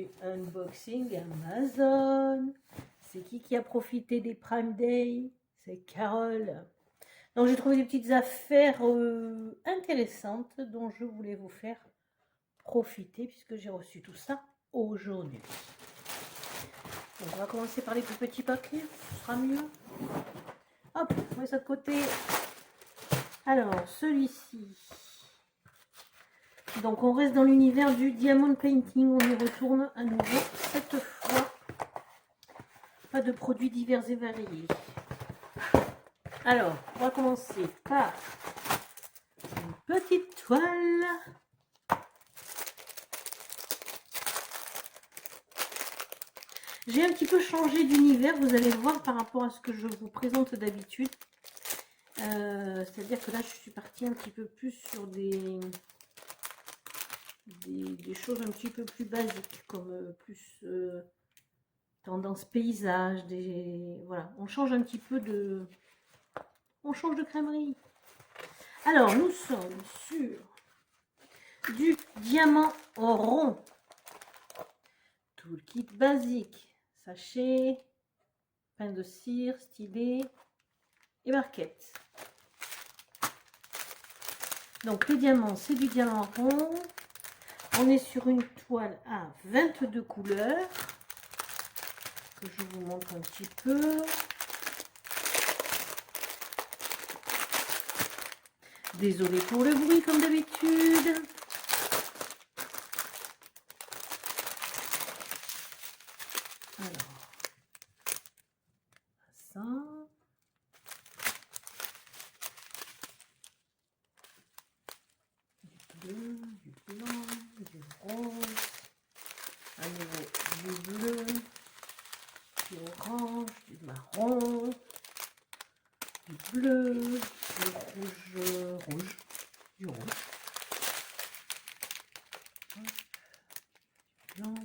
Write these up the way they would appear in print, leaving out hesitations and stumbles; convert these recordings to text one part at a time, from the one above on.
du unboxing Amazon. C'est qui a profité des Prime Day? C'est Carole. Donc j'ai trouvé des petites affaires intéressantes dont je voulais vous faire profiter puisque j'ai reçu tout ça aujourd'hui. Donc on va commencer par les plus petits paquets, ce sera mieux. Hop, on met ça de côté. Alors celui-ci. Donc on reste dans l'univers du diamond painting, on y retourne à nouveau cette fois. Pas de produits divers et variés. Alors, on va commencer par une petite toile. J'ai un petit peu changé d'univers, vous allez le voir par rapport à ce que je vous présente d'habitude. C'est-à-dire que là, je suis partie un petit peu plus sur des choses un petit peu plus basiques, comme plus tendance paysage, voilà, on change un petit peu de... On change de crèmerie. Alors, nous sommes sur du diamant rond. Tout le kit basique. Sachet, pain de cire, stylet et barquette. Donc, les diamants, c'est du diamant rond. On est sur une toile à 22 couleurs. Que je vous montre un petit peu. Désolée pour le bruit comme d'habitude. Alors, ça. Du bleu, du blanc, du rose. À nouveau du bleu, du orange, du marron, du bleu, du rouge, du rouge, du blanc,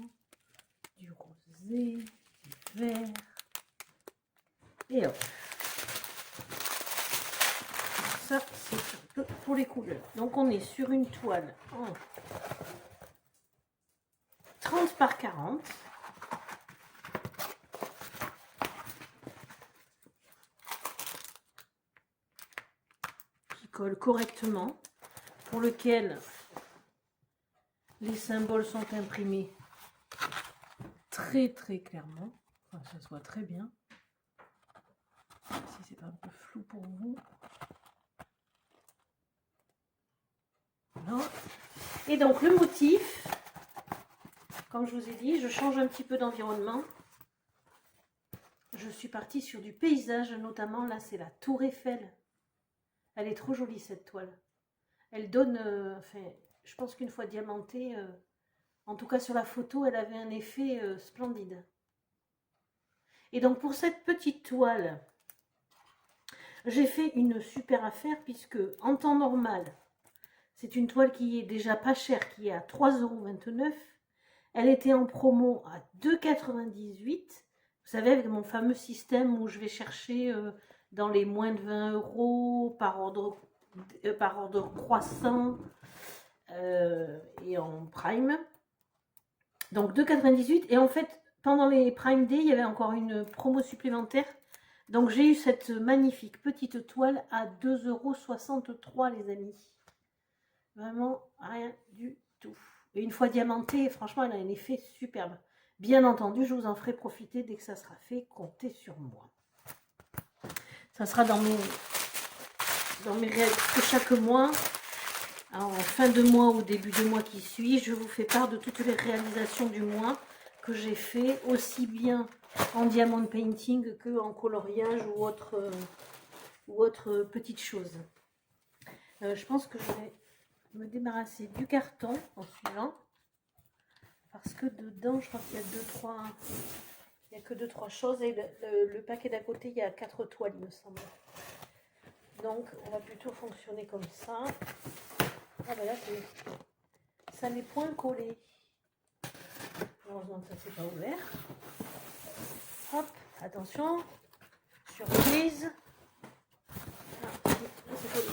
du rosé, du vert, et hop. Ça, c'est un peu pour les couleurs. Donc, on est sur une toile en 30 par 40. Qui colle correctement. Pour lequel les symboles sont imprimés très très clairement. Enfin, ça se voit très bien. Si c'est pas un peu flou pour vous. Voilà. Et donc le motif, comme je vous ai dit, je change un petit peu d'environnement. Je suis partie sur du paysage, notamment là c'est la Tour Eiffel. Elle est trop jolie cette toile. Elle donne, enfin, je pense qu'une fois diamantée, en tout cas sur la photo, elle avait un effet splendide. Et donc pour cette petite toile, j'ai fait une super affaire puisque en temps normal, c'est une toile qui est déjà pas chère, qui est à 3,29 €. Elle était en promo à 2,98 €. Vous savez, avec mon fameux système où je vais chercher dans les moins de 20 € par ordre croissant et en prime. Donc 2,98 €. Et en fait, pendant les Prime Day, il y avait encore une promo supplémentaire. Donc j'ai eu cette magnifique petite toile à 2,63 €, les amis. Vraiment rien du tout. Et une fois diamantée, franchement, elle a un effet superbe. Bien entendu, je vous en ferai profiter dès que ça sera fait. Comptez sur moi. Ça sera dans mes réalisations chaque mois. Alors, en fin de mois ou début de mois qui suit, je vous fais part de toutes les réalisations du mois que j'ai fait, aussi bien en diamond painting que en coloriage ou autre petite chose. Je pense que je vais me débarrasser du carton en suivant, parce que dedans je crois qu'il y a il n'y a que 2-3 choses, et le paquet d'à côté il y a 4 toiles il me semble. Donc on va plutôt fonctionner comme ça. Ah ben là ça n'est point collé. Heureusement que ça s'est pas ouvert. Hop, attention, surprise. Ah, là c'est collé.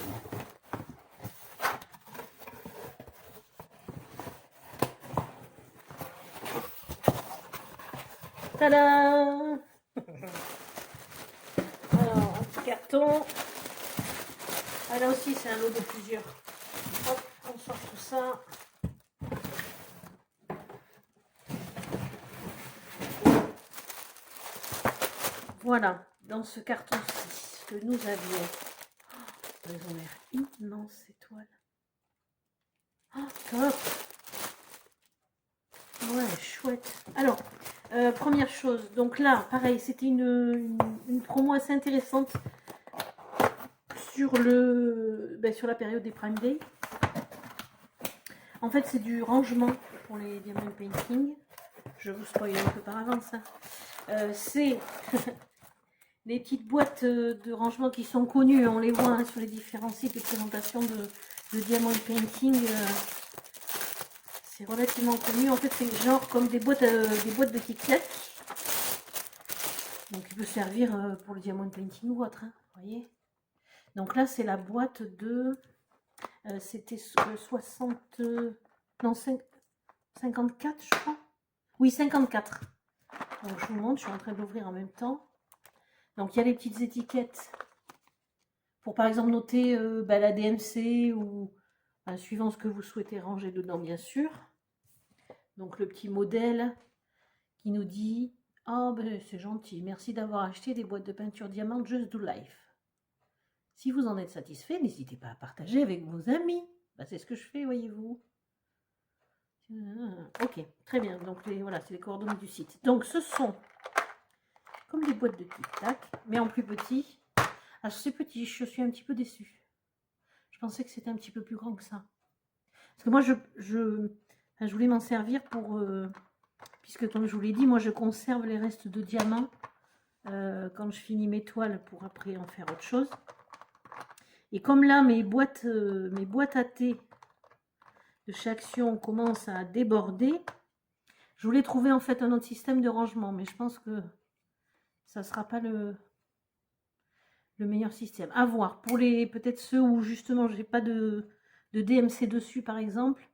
Tada! Alors, un petit carton. Ah, là aussi, c'est un lot de plusieurs. Hop, on sort tout ça. Voilà, dans ce carton-ci, que nous avions. Oh, elles ont l'air immenses, ces toiles. Oh, top! Ouais, chouette. Alors, première chose, donc là, pareil, c'était une promo assez intéressante sur, sur la période des Prime Day. En fait, c'est du rangement pour les Diamond Painting. Je vous spoil un peu par avance. Hein. C'est les petites boîtes de rangement qui sont connues. On les voit hein, sur les différents sites de présentation de Diamond Painting. C'est relativement connu. En fait, c'est genre comme des boîtes de Kit Kat. Donc, il peut servir pour le Diamond Painting ou autre. Hein, voyez. Donc là, c'est la boîte de... c'était 60... non, 54, je crois. Oui, 54. Donc, je vous montre, je suis en train de l'ouvrir en même temps. Donc, il y a les petites étiquettes pour, par exemple, noter la DMC ou suivant ce que vous souhaitez ranger dedans, bien sûr. Donc, le petit modèle qui nous dit « Oh, ben, c'est gentil, merci d'avoir acheté des boîtes de peinture diamant Just Do Life. Si vous en êtes satisfait, n'hésitez pas à partager avec vos amis. Ben, » c'est ce que je fais, voyez-vous. Ok, très bien. Donc, voilà, c'est les coordonnées du site. Donc, ce sont comme des boîtes de tic-tac, mais en plus petit. Alors, c'est petit, je suis un petit peu déçue. Je pensais que c'était un petit peu plus grand que ça. Parce que moi, je voulais m'en servir pour... puisque, comme je vous l'ai dit, moi, je conserve les restes de diamants quand je finis mes toiles pour après en faire autre chose. Et comme là, mes boîtes à thé de chez Action commencent à déborder, je voulais trouver en fait un autre système de rangement, mais je pense que ça ne sera pas le meilleur système. À voir. Pour les peut-être ceux où justement je n'ai pas de DMC dessus, par exemple,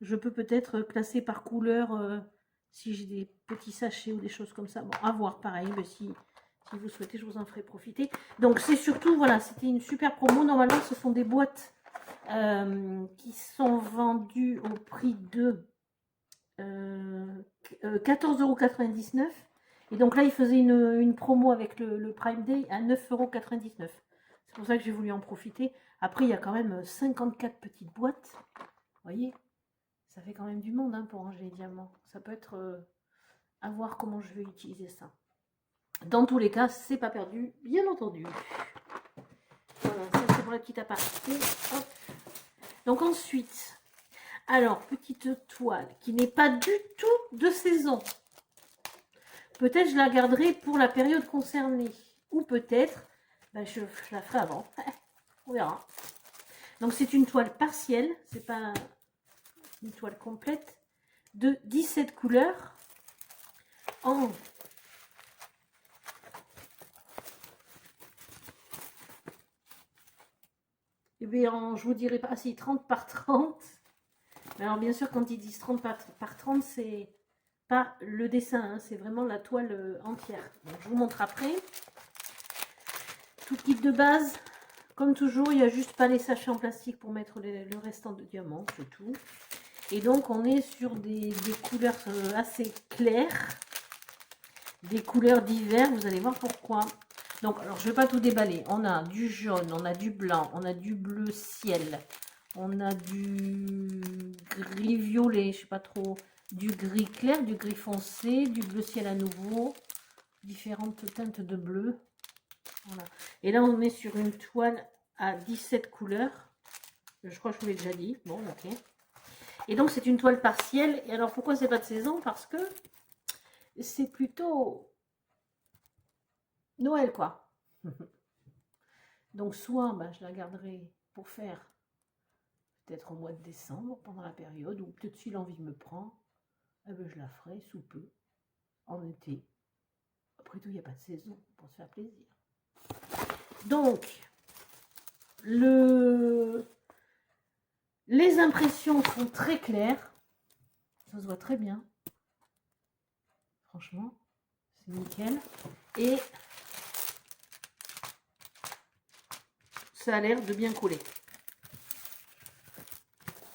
je peux peut-être classer par couleur si j'ai des petits sachets ou des choses comme ça. Bon, à voir, pareil, mais si vous souhaitez, je vous en ferai profiter. Donc, c'est surtout, voilà, c'était une super promo. Normalement, ce sont des boîtes qui sont vendues au prix de 14,99 €. Et donc là, il faisait une promo avec le Prime Day à 9,99 €. C'est pour ça que j'ai voulu en profiter. Après, il y a quand même 54 petites boîtes. Vous voyez, ça fait quand même du monde hein, pour ranger les diamants. Ça peut être à voir comment je vais utiliser ça. Dans tous les cas, c'est pas perdu, bien entendu. Voilà, ça c'est pour la petite aparté. Hop. Donc ensuite, alors, petite toile qui n'est pas du tout de saison. Peut-être je la garderai pour la période concernée. Ou peut-être, je la ferai avant. On verra. Donc c'est une toile partielle, c'est pas une toile complète, de 17 couleurs en je vous dirais pas, ah si, 30 par 30. Mais alors bien sûr, quand ils disent 30 par 30, c'est pas le dessin, hein, c'est vraiment la toile entière. Donc, je vous montre après. Tout kit de base, comme toujours, il n'y a juste pas les sachets en plastique pour mettre le restant de diamants, c'est tout. Et donc, on est sur des couleurs assez claires, des couleurs d'hiver, vous allez voir pourquoi. Donc, alors, je ne vais pas tout déballer. On a du jaune, on a du blanc, on a du bleu ciel, on a du gris violet, je sais pas trop, du gris clair, du gris foncé, du bleu ciel à nouveau, différentes teintes de bleu. Voilà. Et là, on est sur une toile à 17 couleurs. Je crois que je vous l'ai déjà dit. Bon, ok. Et donc, c'est une toile partielle. Et alors, pourquoi c'est pas de saison? Parce que c'est plutôt Noël, quoi. Donc, soit je la garderai pour faire peut-être au mois de décembre, pendant la période, ou peut-être si l'envie me prend, je la ferai sous peu, en été. Après tout, il n'y a pas de saison pour se faire plaisir. Donc, les impressions sont très claires. Ça se voit très bien. Franchement. C'est nickel. Et ça a l'air de bien coller.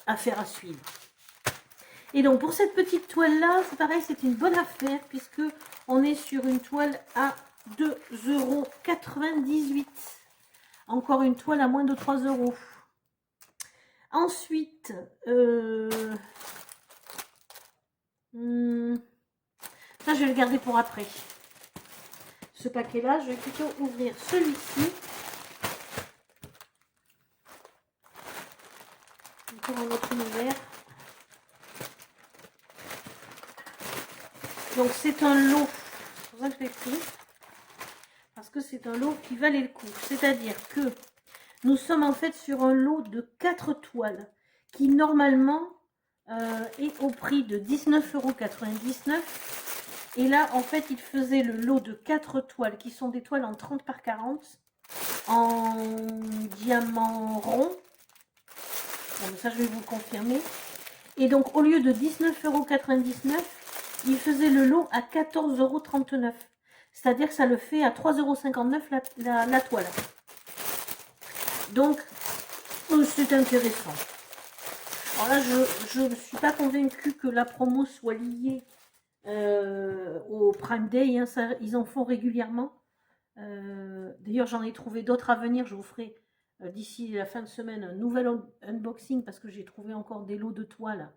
Affaire à suivre. Et donc pour cette petite toile là, c'est pareil, c'est une bonne affaire puisque on est sur une toile à 2,98 €. Encore une toile à moins de 3 €. Ensuite, ça je vais le garder pour après. Ce paquet là, je vais plutôt ouvrir celui-ci. Encore un autre univers. Donc c'est un lot, c'est pour ça que je l'ai pris, parce que c'est un lot qui valait le coup. C'est-à-dire que nous sommes en fait sur un lot de 4 toiles qui normalement est au prix de 19,99 €. Et là en fait il faisait le lot de 4 toiles qui sont des toiles en 30 par 40 en diamant rond. Bon, ça je vais vous le confirmer. Et donc au lieu de 19,99 €, il faisait le lot à 14,39 €. C'est-à-dire que ça le fait à 3,59 € la toile. Donc, c'est intéressant. Alors là, je ne suis pas convaincue que la promo soit liée au Prime Day. Hein, ça, ils en font régulièrement. D'ailleurs, j'en ai trouvé d'autres à venir. Je vous ferai d'ici la fin de semaine un nouvel unboxing parce que j'ai trouvé encore des lots de toiles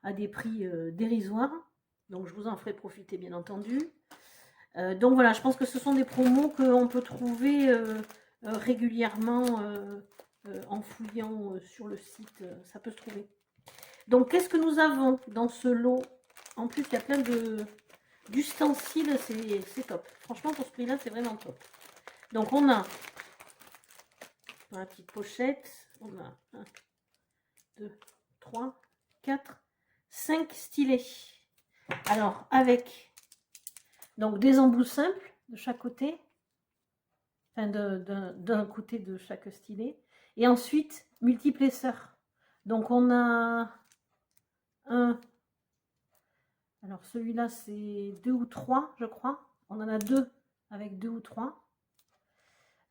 à des prix dérisoires. Donc, je vous en ferai profiter, bien entendu. Donc, voilà, je pense que ce sont des promos qu'on peut trouver régulièrement en fouillant sur le site. Ça peut se trouver. Donc, qu'est-ce que nous avons dans ce lot? En plus, il y a plein d'ustensiles. C'est top. Franchement, pour ce prix-là, c'est vraiment top. Donc, on a dans la petite pochette, on a 1, 2, 3, 4, 5 stylets. Alors, avec donc des embouts simples de chaque côté, enfin d'un côté de chaque stylet, et ensuite multiples épaisseurs. Donc on a un, alors celui-là c'est 2 ou 3 je crois, on en a 2 avec 2 ou 3,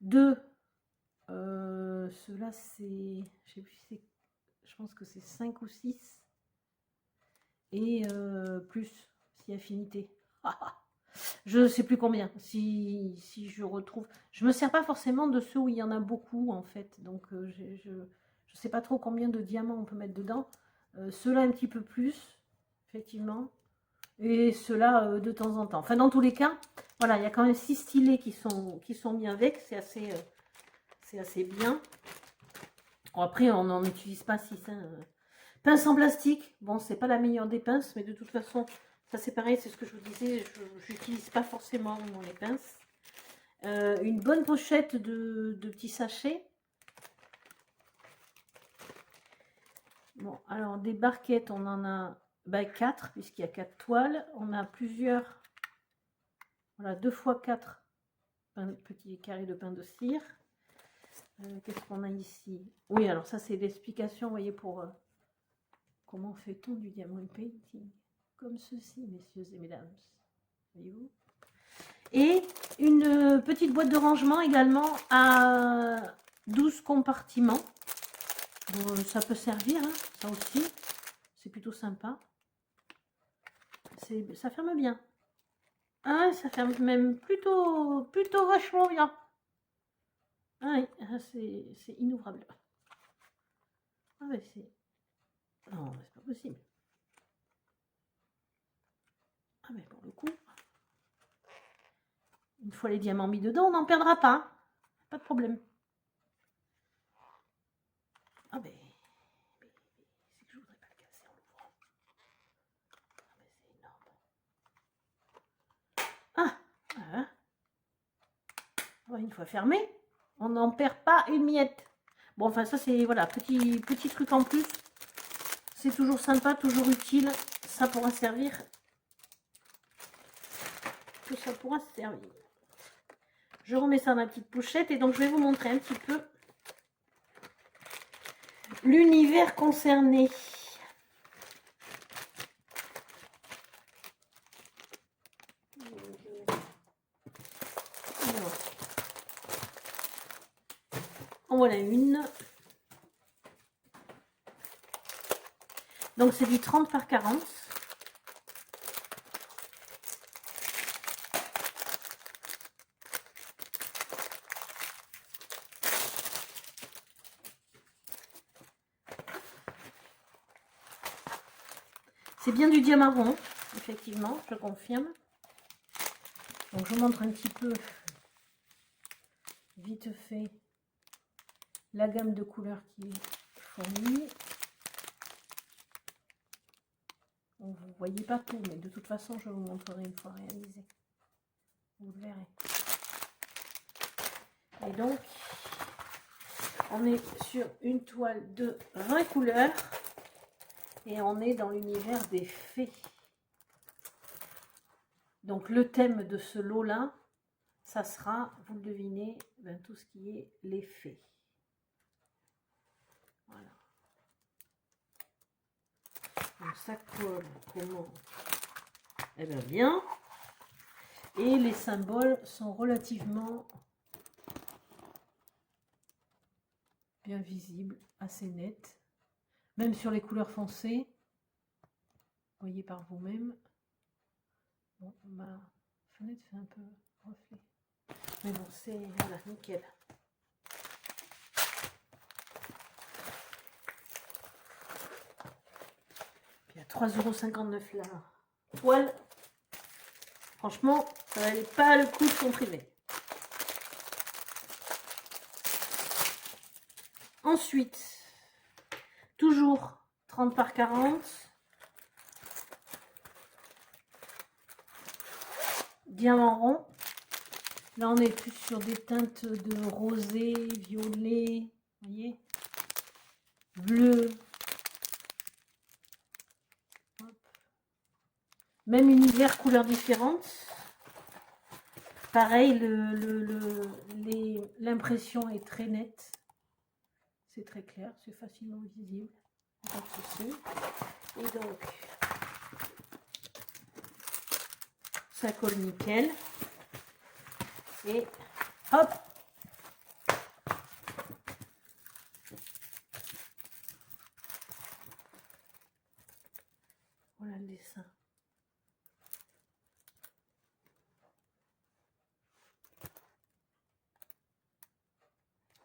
2, ceux-là c'est, je sais plus, je pense que c'est 5 ou 6, et plus si affinité. Je ne sais plus combien, si je retrouve. Je ne me sers pas forcément de ceux où il y en a beaucoup, en fait. Donc, je ne sais pas trop combien de diamants on peut mettre dedans. Ceux-là, un petit peu plus, effectivement. Et ceux-là, de temps en temps. Enfin, dans tous les cas, voilà, il y a quand même 6 stylets qui sont mis avec. C'est assez bien. Bon, après, on n'en utilise pas 6. Hein. Pince en plastique. Bon, c'est pas la meilleure des pinces, mais de toute façon... Ça c'est pareil, c'est ce que je vous disais, je n'utilise pas forcément les pinces. Une bonne pochette de petits sachets. Bon, alors des barquettes, on en a 4, puisqu'il y a 4 toiles. On a plusieurs, voilà, 2 x 4 petits carrés de pain de cire. Qu'est-ce qu'on a ici? Oui, alors ça c'est l'explication, vous voyez, pour comment fait-on du diamond painting. Comme ceci, messieurs et mesdames. Voyez-vous? Et une petite boîte de rangement également à 12 compartiments. Ça peut servir, hein, ça aussi. C'est plutôt sympa. Ça ferme bien. Ah, ça ferme même plutôt vachement bien. Ah oui, c'est inouvrable. Ah mais c'est... Non, c'est pas possible. Ah mais pour le coup, une fois les diamants mis dedans, on n'en perdra pas. Pas de problème. Ah mais c'est que je voudrais pas le casser en l'ouvrant. Ah mais c'est énorme. Ah, voilà. Une fois fermé, on n'en perd pas une miette. Bon, enfin ça c'est, voilà, petit truc en plus. C'est toujours sympa, toujours utile. Ça pourra servir. Tout ça pourra servir. Je remets ça dans la petite pochette et donc je vais vous montrer un petit peu l'univers concerné. En voilà une. Donc c'est du 30 par 40. C'est bien du diamant rond, effectivement, je confirme. Donc je vous montre un petit peu, vite fait, la gamme de couleurs qui est fournie. Donc vous ne voyez pas tout, mais de toute façon, je vous montrerai une fois réalisé. Vous le verrez. Et donc, on est sur une toile de 20 couleurs et on est dans l'univers des fées. Donc le thème de ce lot-là, ça sera, vous le devinez, ben, tout ce qui est les fées. Voilà. Donc ça colle comment? Eh bien bien. Et les symboles sont relativement bien visibles, assez nets. Même sur les couleurs foncées, voyez par vous-même. Bon, ma fenêtre fait un peu reflet. Mais bon, c'est voilà, nickel. Puis à 3,59 € la toile. Franchement, ça valait pas le coup de son privé. Ensuite, toujours 30 par 40. Diamant rond. Là, on est plus sur des teintes de rosé, violet, vous voyez, bleu. Hop. Même univers, couleurs différentes. Pareil, l'impression est très nette. C'est très clair, c'est facilement visible. Pas de souci. Et donc, ça colle nickel. Et hop! Voilà le dessin.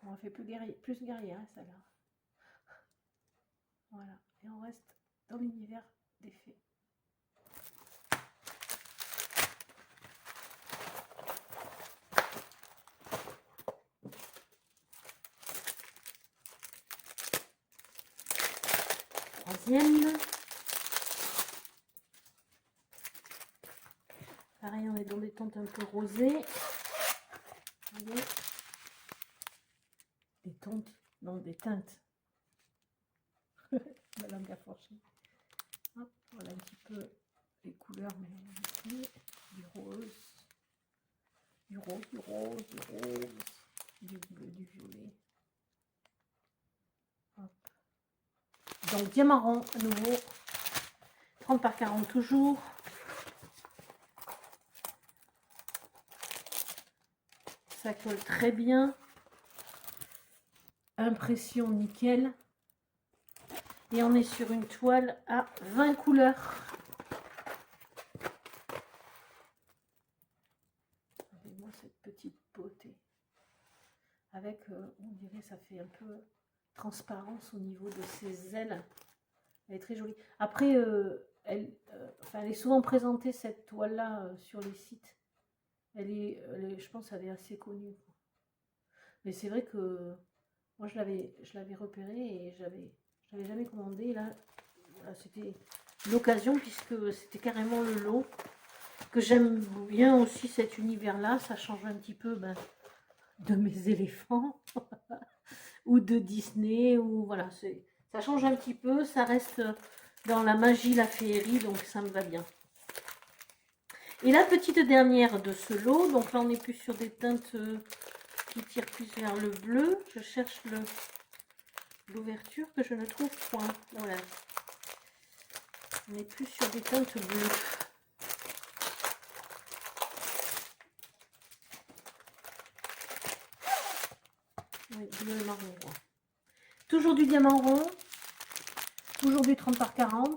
On fait plus guerrier, hein, ça là. Voilà, et on reste dans l'univers des fées. Troisième. Pareil, on est dans des teintes un peu rosées. Vous voyez, des teintes, non, des teintes. La langue a fourché. Hop, voilà un petit peu les couleurs, mais ici, du rose, du rose, du rose, du rose, du bleu, du violet. Hop. Donc diamant rond à nouveau, 30 par 40 toujours. Ça colle très bien. Impression nickel. Et on est sur une toile à 20 couleurs. Regardez-moi cette petite beauté. Avec, on dirait, ça fait un peu transparence au niveau de ses ailes. Elle est très jolie. Après, elle est souvent présentée, cette toile-là, sur les sites. Je pense qu'elle est assez connue. Mais c'est vrai que moi, je l'avais repérée et je l'avais jamais commandé. Là, voilà, c'était l'occasion puisque c'était carrément le lot. Que j'aime bien aussi cet univers-là. Ça change un petit peu de mes éléphants ou de Disney. Ou voilà, ça change un petit peu. Ça reste dans la magie, la féerie, donc ça me va bien. Et la petite dernière de ce lot, donc là on est plus sur des teintes qui tirent plus vers le bleu. Je cherche l'ouverture que je ne trouve point. Voilà. On est plus sur des teintes bleues. Oui, bleu et marron. Ouais. Toujours du diamant rond. Toujours du 30 par 40.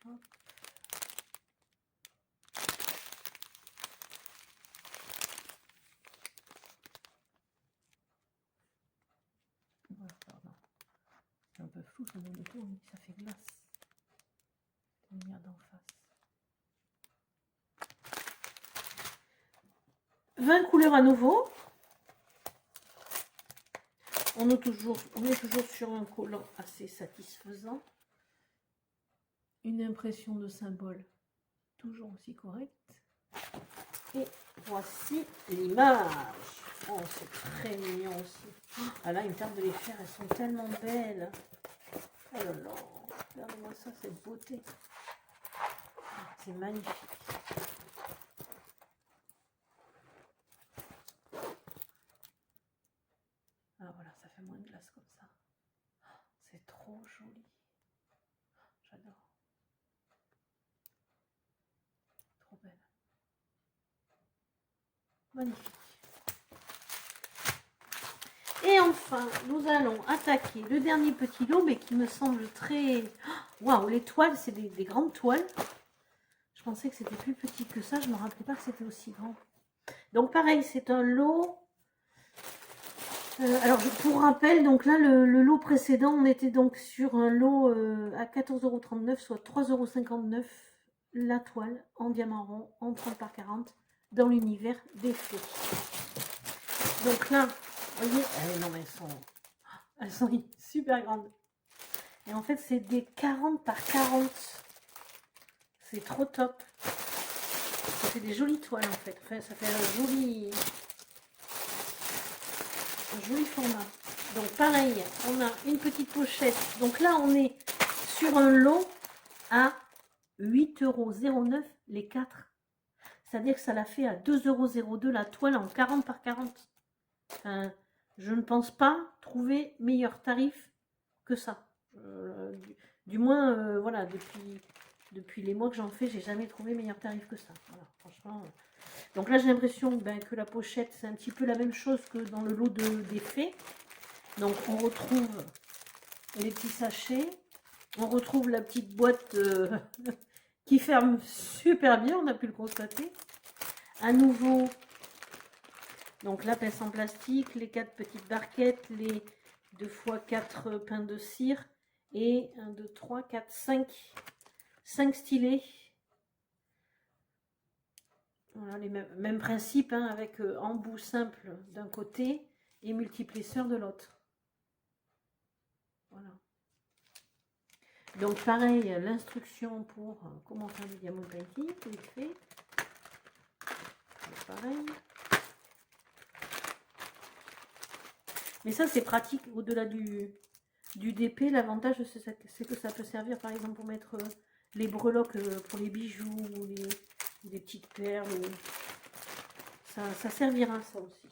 Hop. Oh, pardon. C'est un peu flou, ça donne le tour, mais ça fait glace. Lumière d'en face. 20 couleurs à nouveau. On est toujours sur un collant assez satisfaisant. Une impression de symbole toujours aussi correcte. Et voici l'image. Oh, c'est très mignon aussi. Ah là, une table de les faire, elles sont tellement belles. Oh là là, regardez-moi ça, cette beauté. C'est magnifique. Ah voilà, ça fait moins de glace comme ça. C'est trop joli. J'adore. Trop belle. Magnifique. Et enfin, nous allons attaquer le dernier petit lot, mais qui me semble très... Waouh, les toiles, c'est des grandes toiles. Je pensais que c'était plus petit que ça. Je ne me rappelais pas que c'était aussi grand. Donc pareil, c'est un lot... alors, pour rappel, donc là, le lot précédent, on était donc sur un lot à 14,39 €, soit 3,59 € la toile en diamant rond, en 30 par 40, dans l'univers des fées. Donc là, vous voyez, non mais elles sont super grandes. Et en fait, c'est des 40 par 40. C'est trop top. Ça fait des jolies toiles en fait. Enfin, ça fait un joli format. Donc pareil, on a une petite pochette. Donc là, on est sur un lot à 8,09 € les 4. C'est-à-dire que ça l'a fait à 2,02 € la toile en 40 par 40. Enfin, je ne pense pas trouver meilleur tarif que ça. Du moins, voilà, depuis les mois que j'en fais, j'ai jamais trouvé meilleur tarif que ça. Voilà, franchement. Donc là, j'ai l'impression que la pochette, c'est un petit peu la même chose que dans le lot des fées. Donc on retrouve les petits sachets. On retrouve la petite boîte qui ferme super bien, on a pu le constater. À nouveau, donc la pince en plastique, les 4 petites barquettes, les 2 x 4 pains de cire et 1, 2, 3, 4, 5 stylets. Voilà, les mêmes principes, hein, avec embout simple d'un côté et multiplesseur de l'autre. Voilà. Donc pareil, l'instruction pour comment faire du diamond painting, vite fait. Pareil. Mais ça, c'est pratique au-delà du DP. L'avantage, c'est que ça peut servir, par exemple, pour mettre les breloques pour les bijoux ou des petites perles. Ça servira, ça aussi.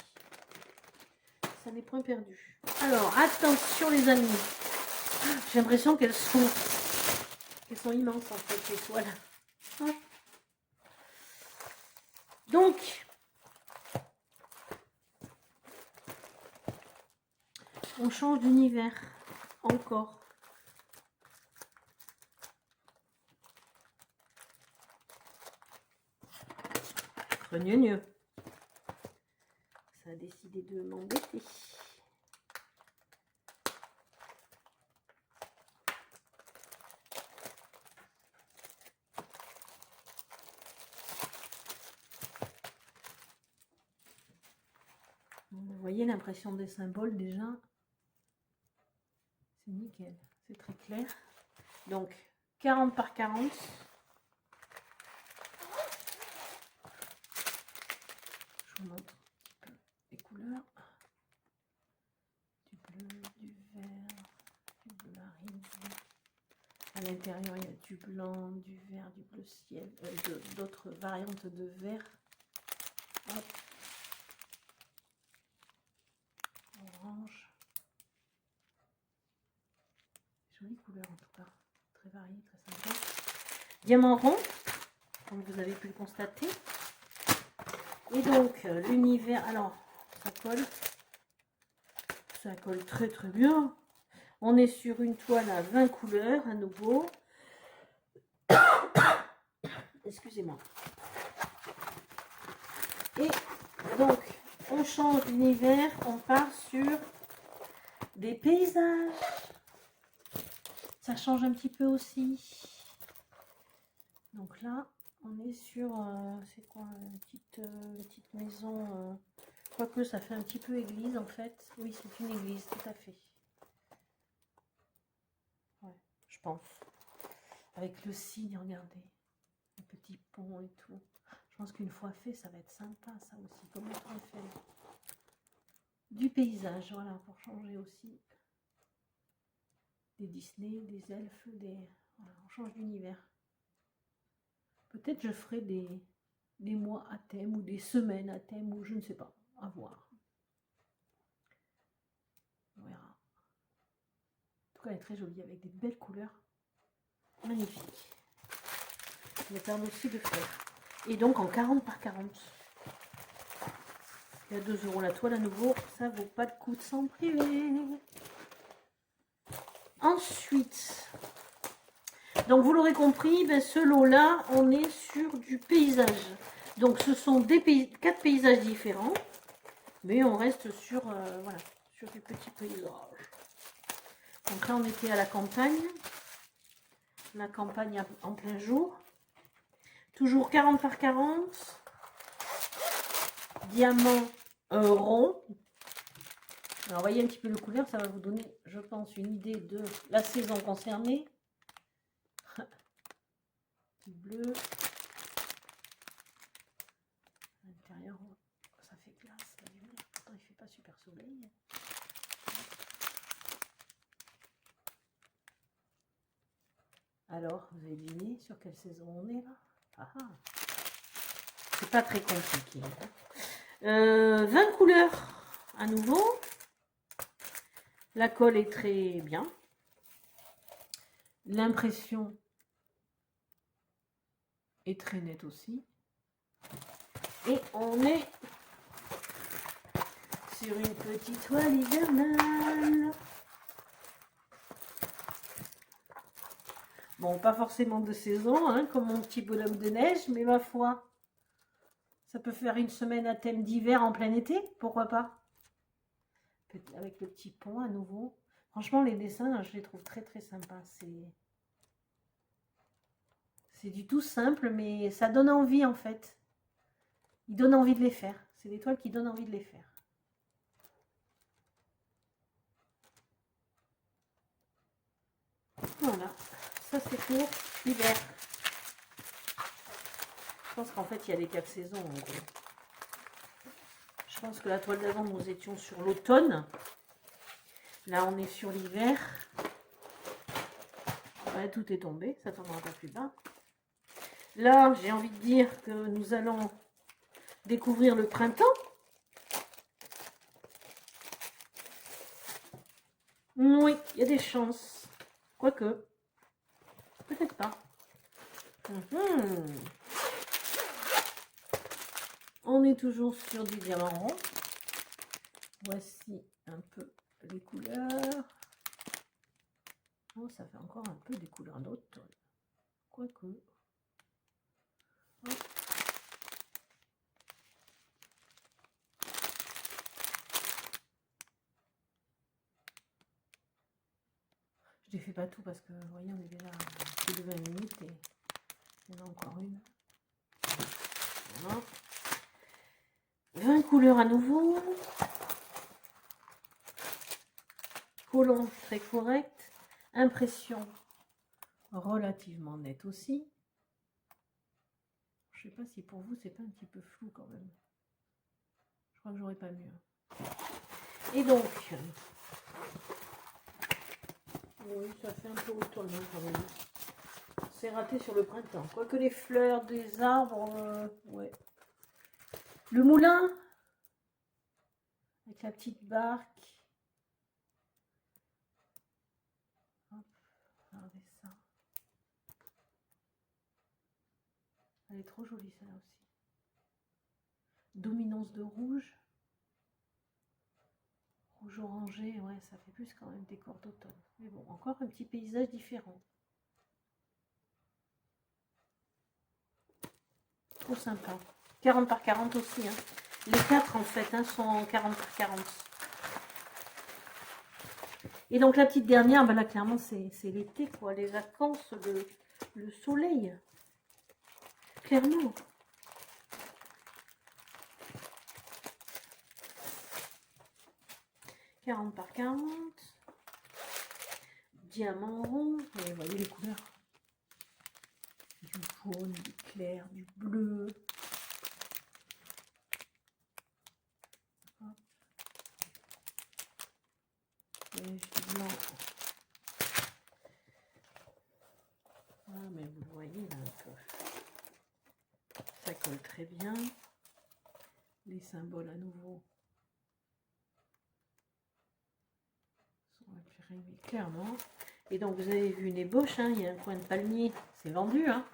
Ça n'est point perdu. Alors, attention, les amis. J'ai l'impression qu'elles sont immenses, en fait, les toiles. Donc, on change d'univers. Encore. Mieux. Ça a décidé de m'embêter. Vous voyez l'impression des symboles déjà. C'est nickel. C'est très clair. Donc, 40 par 40. Je vous montre les couleurs. Du bleu, du vert, du bleu marine. À l'intérieur, il y a du blanc, du vert, du bleu ciel, d'autres variantes de vert. Hop. Orange. Jolie couleur en tout cas. Très variée, très sympa. Diamant rond, comme vous avez pu le constater. Et donc, l'univers, alors, colle. Ça colle très très bien. On est sur une toile à 20 couleurs à nouveau. Excusez-moi. Et donc, on change d'univers, on part sur des paysages. Ça change un petit peu aussi. Donc là, on est sur, c'est quoi, une petite maison, quoique ça fait un petit peu église en fait. Oui, c'est une église, tout à fait. Ouais, je pense. Avec le cygne, regardez. Le petit pont et tout. Je pense qu'une fois fait, ça va être sympa ça aussi, comme le Tour Eiffel. Du paysage, voilà, pour changer aussi. Des Disney, des elfes, voilà, on change d'univers. Peut-être je ferai des mois à thème ou des semaines à thème ou je ne sais pas, à voir. On verra. En tout cas, elle est très jolie avec des belles couleurs. Magnifique. Ça me permet aussi de faire. Et donc en 40 par 40. Il y a 2 € la toile à nouveau. Ça vaut pas le coup de s'en priver. Ensuite, donc vous l'aurez compris, ben ce lot-là, on est sur du paysage. Donc ce sont 4 paysages différents. Mais on reste sur, voilà, sur du petit paysage. Donc là, on était à la campagne. La campagne en plein jour. Toujours 40 par 40. Diamant rond. Alors, voyez un petit peu le couleur, ça va vous donner, je pense, une idée de la saison concernée. Bleu. À l'intérieur, ça fait glace, la lumière. Pourtant, il ne fait pas super soleil. Alors, vous avez deviné sur quelle saison on est là? Ah ah. C'est pas très compliqué. 20 couleurs à nouveau. La colle est très bien. L'impression est très nette aussi. Et on est sur une petite toile hivernale. Bon, pas forcément de saison, hein, comme mon petit bonhomme de neige, mais ma foi, ça peut faire une semaine à thème d'hiver en plein été, pourquoi pas? Avec le petit pont à nouveau. Franchement, les dessins, je les trouve très très sympas. C'est du tout simple, mais ça donne envie en fait. Ils donnent envie de les faire. C'est des toiles qui donnent envie de les faire. Voilà, ça c'est pour l'hiver. Je pense qu'en fait, il y a les 4 saisons en gros. Je pense que la toile d'avant, nous étions sur l'automne. Là, on est sur l'hiver. Ouais, tout est tombé, ça ne tombera pas plus bas. Là, j'ai envie de dire que nous allons découvrir le printemps. Oui, il y a des chances. Quoique, peut-être pas. On est toujours sur du diamant rond. Voici un peu les couleurs. Oh, ça fait encore un peu des couleurs d'automne. Quoique. Hop. Je ne fais pas tout parce que, vous voyez, on est déjà à plus de 20 minutes et il y en a encore une. Voilà. 20 couleurs à nouveau. Collant très correct. Impression relativement nette aussi. Je sais pas si pour vous c'est pas un petit peu flou quand même. Je crois que j'aurais pas mieux. Et donc, oui, ça fait un peu automne quand même. C'est raté sur le printemps. Quoique les fleurs des arbres, ouais. Le moulin, avec la petite barque. Hop, regardez ça. Elle est trop jolie celle-là aussi. Dominance de rouge. Rouge orangé, ouais, ça fait plus quand même décor d'automne. Mais bon, encore un petit paysage différent. Trop sympa. 40 par 40 aussi. Hein. Les 4 en fait hein, sont en 40 par 40. Et donc la petite dernière, ben là clairement c'est l'été quoi, les vacances, le soleil. Clairement. « 40 par 40. Diamant rond. Et vous voyez les couleurs. Du jaune, du clair, du bleu. Hop. Et du blanc. Ah, mais vous voyez là un peu. Ça colle très bien. Les symboles à nouveau. Clairement. Et donc vous avez vu une ébauche, hein, il y a un coin de palmier, c'est vendu. Hein.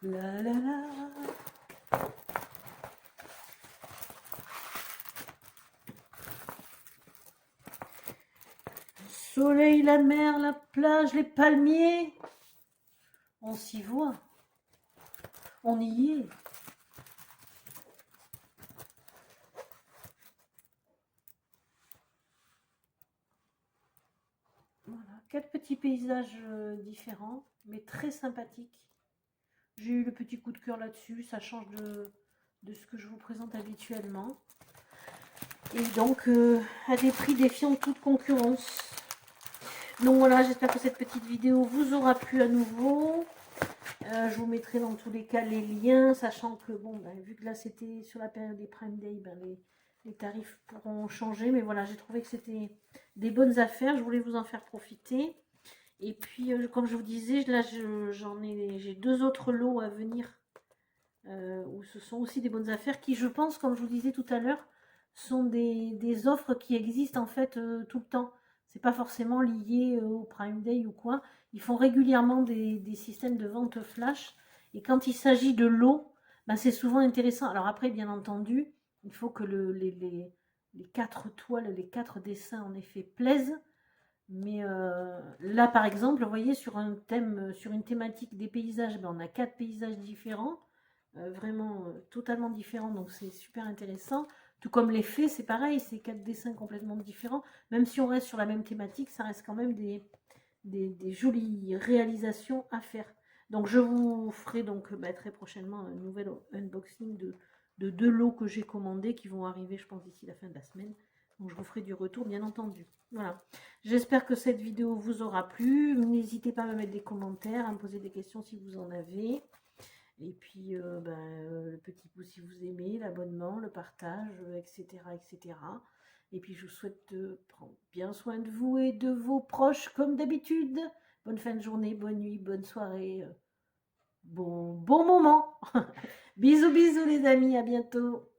La la la. Le soleil, la mer, la plage, les palmiers. On s'y voit. On y est. Voilà, 4 petits paysages différents, mais très sympathiques. J'ai eu le petit coup de cœur là-dessus, ça change de ce que je vous présente habituellement. Et donc, à des prix défiant toute concurrence. Donc voilà, j'espère que cette petite vidéo vous aura plu à nouveau. Je vous mettrai dans tous les cas les liens, sachant que, bon, ben, vu que là c'était sur la période des Prime Day, ben, les tarifs pourront changer. Mais voilà, j'ai trouvé que c'était des bonnes affaires, je voulais vous en faire profiter. Et puis, comme je vous disais, là j'ai 2 autres lots à venir, où ce sont aussi des bonnes affaires qui, je pense, comme je vous disais tout à l'heure, sont des offres qui existent en fait tout le temps. C'est pas forcément lié au Prime Day ou quoi. Ils font régulièrement des systèmes de vente flash. Et quand il s'agit de lots, ben c'est souvent intéressant. Alors après, bien entendu, il faut que les 4 toiles, les 4 dessins en effet plaisent. Mais là, par exemple, vous voyez, sur un thème, sur une thématique des paysages, ben, on a 4 paysages différents, vraiment totalement différents, donc c'est super intéressant. Tout comme les faits, c'est pareil, c'est 4 dessins complètement différents. Même si on reste sur la même thématique, ça reste quand même des jolies réalisations à faire. Donc je vous ferai donc très prochainement un nouvel unboxing de 2 lots que j'ai commandés qui vont arriver, je pense, d'ici la fin de la semaine. Donc je vous ferai du retour, bien entendu. Voilà. J'espère que cette vidéo vous aura plu. N'hésitez pas à me mettre des commentaires, à me poser des questions si vous en avez. Et puis, le petit pouce si vous aimez, l'abonnement, le partage, etc., etc. Et puis, je vous souhaite de prendre bien soin de vous et de vos proches, comme d'habitude. Bonne fin de journée, bonne nuit, bonne soirée, bon moment. Bisous, bisous les amis, à bientôt.